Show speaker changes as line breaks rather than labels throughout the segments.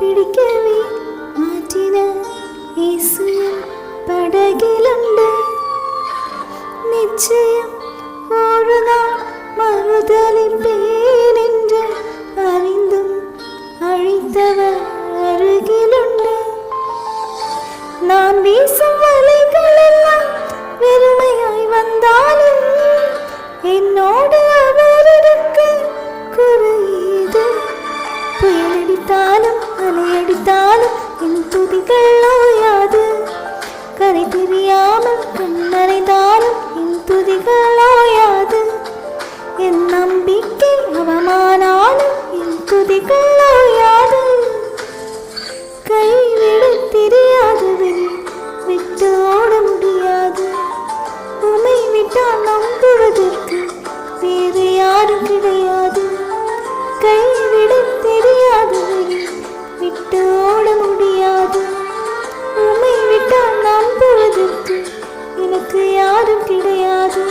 പിടിക്കവേ മാറ്റിന യേശുവിൻ പടകിലുണ്ട്. നിശ്ചയം ഒരു നാൾ മറുതലിപ്പേനെன்று അറിந்துം அழித்தவர் அருகிலுண்டு. நான் வீசும் வலைகள் எல்லாம் வெறுமையாய் வந்தாலும் என்னோடு அவர் இருக்க குறையீது. புயலடித்தாலும் அலையடித்தாலும் என் துதிகள் ஓயாது. கரை தெரியாமல் கண்ணறைந்தாலும் என் துதிகள் ஓயாது. என் நம்பிக்கை அவமானாலும் என் துதிகள் ஓயாது. கைவிட தெரியாதவரை விட்டு ஓட முடியாது. உமை விட்டால் நம்புவதற்கு வேறு யாரும் கிடையாது. கைவிட தெரியாதவரை விட்டு ஓட முடியாது. உமை விட்டால் நம்புவதற்கு எனக்கு யாரும் கிடையாது.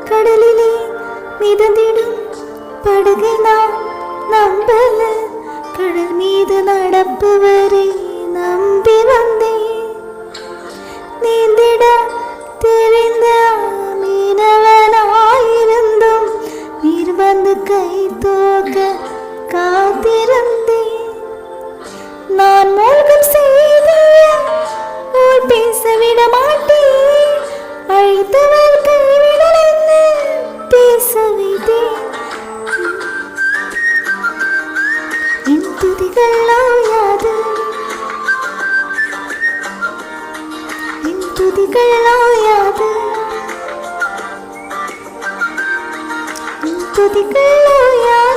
கடலிலே மிதந்திடும் படகை நான் நம்பல. கடல் மீது நடப்பவரை நம்பி வந்தேன். நீந்திட தெரிந்த மீனவனாயிருந்தும் நீர் வந்து கை தூக்க காத்திருந்தேன். நான் மூழ்கம் செய்த பேச விட மாட்டேன். அழைத்தவர் கைவிடல் என்ன பேச வைத்தேன். என் துதிகள் ஓயாது. என் துதிகள் ஓயாது. என் துதிகள் ஓயாது.